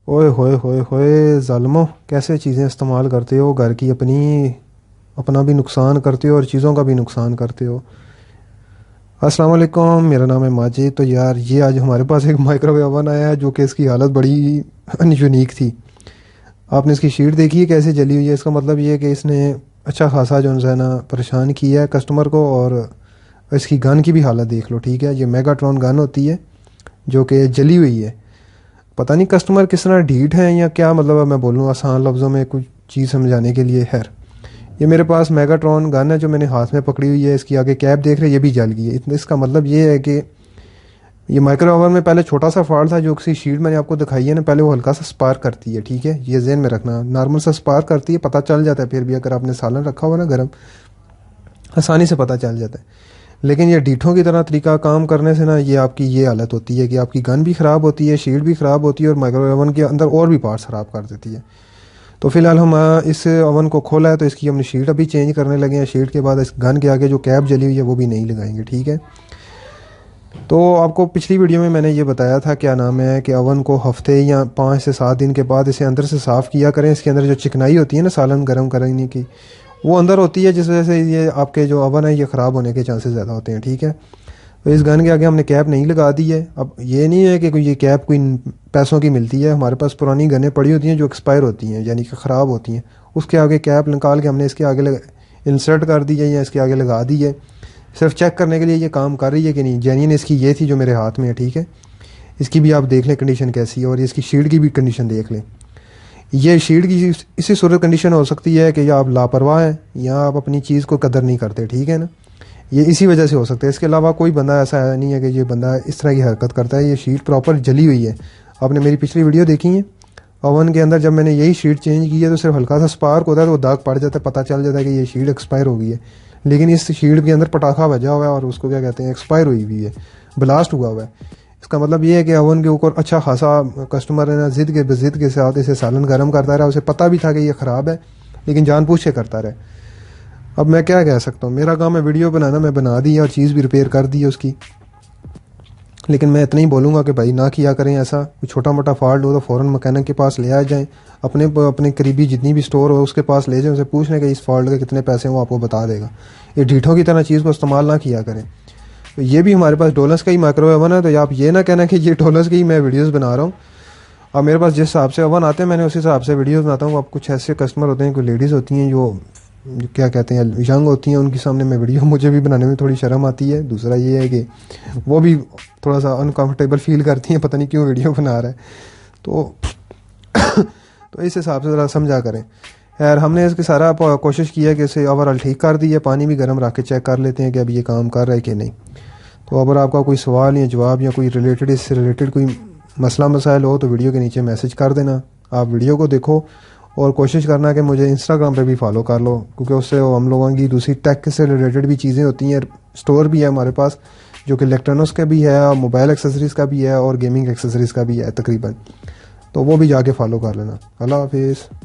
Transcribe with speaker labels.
Speaker 1: ओए होए होए होए ज़ालिमो, कैसे चीज़ें इस्तेमाल करते हो घर की अपनी। अपना भी नुकसान करते हो और चीज़ों का भी नुकसान करते हो। अस्सलाम वालेकुम, मेरा नाम है माजिद। तो यार ये आज हमारे पास एक माइक्रोवेव ओवन आया है जो कि इसकी हालत बड़ी यूनिक थी। आपने इसकी शीट देखी है कैसे जली हुई है। इसका मतलब ये है कि इसने अच्छा खासा जो है ना परेशान किया है कस्टमर को। और इसकी गन की भी हालत देख लो। ठीक है, ये मेगाट्रॉन गन होती है जो कि जली हुई है। पता नहीं कस्टमर किस तरह ढीठ है या क्या, मतलब अब मैं बोलूँ आसान लफ्ज़ों में कुछ चीज़ समझाने के लिए। खैर, ये मेरे पास मेगाट्रॉन गन है जो मैंने हाथ में पकड़ी हुई है। इसकी आगे कैप देख रहे हैं, ये भी जल गई है। इतना इसका मतलब ये है कि ये माइक्रो ओवन में पहले छोटा सा फॉल्ट था जो किसी शीट मैंने आपको दिखाई है ना, पहले वो हल्का सा स्पार्क करती है। ठीक है, ये जेन में रखना, नॉर्मल सा स्पार्क करती है, पता चल जाता है फिर भी अगर आपने सालन रखा हुआ ना गर्म, आसानी से पता चल जाता है। लेकिन ये डीठों की तरह तरीका काम करने से ना ये आपकी ये हालत होती है कि आपकी गन भी ख़राब होती है, शीट भी ख़राब होती है और माइक्रो ओवन के अंदर और भी पार्ट्स ख़राब कर देती है। तो फिलहाल हम इस ओवन को खोला है तो इसकी हमने शीट अभी चेंज करने लगे हैं। शीट के बाद इस गन के आगे जो कैप जली हुई है वो भी नहीं लगाएंगे। ठीक है, तो आपको पिछली वीडियो में मैंने ये बताया था क्या नाम है कि ओवन को हफ्ते या 5 से 7 दिन के बाद इसे अंदर से साफ़ किया करें। इसके अंदर जो चिकनाई होती है ना सालन गर्म करने की, वो अंदर होती है, जिस वजह से ये आपके जो ओवन है ये ख़राब होने के चांसेस ज़्यादा होते हैं। ठीक है, तो इस गन के आगे हमने कैप नहीं लगा दी है। अब ये नहीं है कि कोई ये कैप कोई पैसों की मिलती है। हमारे पास पुरानी गनें पड़ी होती हैं जो एक्सपायर होती हैं, यानी कि ख़राब होती हैं। उसके आगे कैप निकाल के हमने इसके आगे इंसर्ट कर दी है या इसके आगे लगा दी है, सिर्फ चेक करने के लिए ये काम कर रही है कि नहीं। जेन्युइन इसकी ये थी जो मेरे हाथ में है। ठीक है, इसकी भी आप देख लें कंडीशन कैसी है और इसकी शीट की भी कंडीशन देख लें। ये शीट की इसी सूरत कंडीशन हो सकती है कि या आप लापरवाह हैं या आप अपनी चीज़ को कदर नहीं करते। ठीक है ना, ये इसी वजह से हो सकता है। इसके अलावा कोई बंदा ऐसा है नहीं है कि ये बंदा इस तरह की हरकत करता है। ये शीट प्रॉपर जली हुई है। आपने मेरी पिछली वीडियो देखी है, ओवन के अंदर जब मैंने यही शीट चेंज की है तो सिर्फ हल्का सा स्पार्क होता है तो वो दाग पड़ जाता है, पता चल जाता है कि ये शीट एक्सपायर हो गई है। लेकिन इस शीट के अंदर पटाखा बजा हुआ है और उसको क्या कहते हैं, एक्सपायर हुई हुई है, ब्लास्ट हुआ हुआ है। इसका मतलब ये है कि ओवन के ऊपर अच्छा खासा कस्टमर है ना जिद के साथ इसे सालन गर्म करता रहा। उसे पता भी था कि ये ख़राब है लेकिन जानबूझ के करता रहे। अब मैं क्या कह सकता हूँ, मेरा काम है वीडियो बनाना, मैं बना दी है और चीज़ भी रिपेयर कर दी है उसकी। लेकिन मैं इतना ही बोलूँगा कि भाई ना किया करें ऐसा। कोई छोटा मोटा फॉल्ट हो तो फ़ौरन मैकेनिक के पास ले आ जाएं। अपने करीबी जितनी भी स्टोर हो उसके पास ले जाएं, उसे पूछ लें कि इस फॉल्ट के कितने पैसे हैं, वो आपको बता देगा। ये ढीठों की तरह चीज़ को इस्तेमाल ना किया करें। तो ये भी हमारे पास डॉलर्स का ही माइक्रोवेव ओवन है, तो आप ये ना कहना कि ये डॉलर्स की ही मैं वीडियोज़ बना रहा हूँ। अब मेरे पास जिस हिसाब से ओवन आते हैं मैंने उसी हिसाब से वीडियोज़ बनाता हूँ। अब कुछ ऐसे कस्टमर होते हैं, कोई लेडीज़ होती हैं जो क्या कहते हैं यंग होती हैं, उनके सामने मैं वीडियो मुझे भी बनाने में थोड़ी शर्म आती है। दूसरा ये है कि वो भी थोड़ा सा अनकंफर्टेबल फील करती हैं, पता नहीं क्यों वीडियो बना रहा है। तो तो इस हिसाब से ज़रा समझा करें। यार हमने इसकी सारा कोशिश की है कि इसे ओवरऑल ठीक कर दी है। पानी भी गर्म रख के चेक कर लेते हैं कि अब ये काम कर रहा है कि नहीं। तो अगर आपका कोई सवाल या जवाब या कोई रिलेटेड इससे रिलेटेड कोई मसला मसाइल हो तो वीडियो के नीचे मैसेज कर देना। आप वीडियो को देखो और कोशिश करना कि मुझे इंस्टाग्राम पे भी फॉलो कर लो, क्योंकि उससे हम लोगों की दूसरी टेक से रिलेटेड भी चीज़ें होती हैं। स्टोर भी है हमारे पास जो कि इलेक्ट्रॉनिक्स का भी है, मोबाइल एक्सेसरीज़ का भी है और गेमिंग एक्सेसरीज़ का भी है तकरीबन। तो वो भी जाके फॉलो कर लेना। अल्लाह हाफिज़।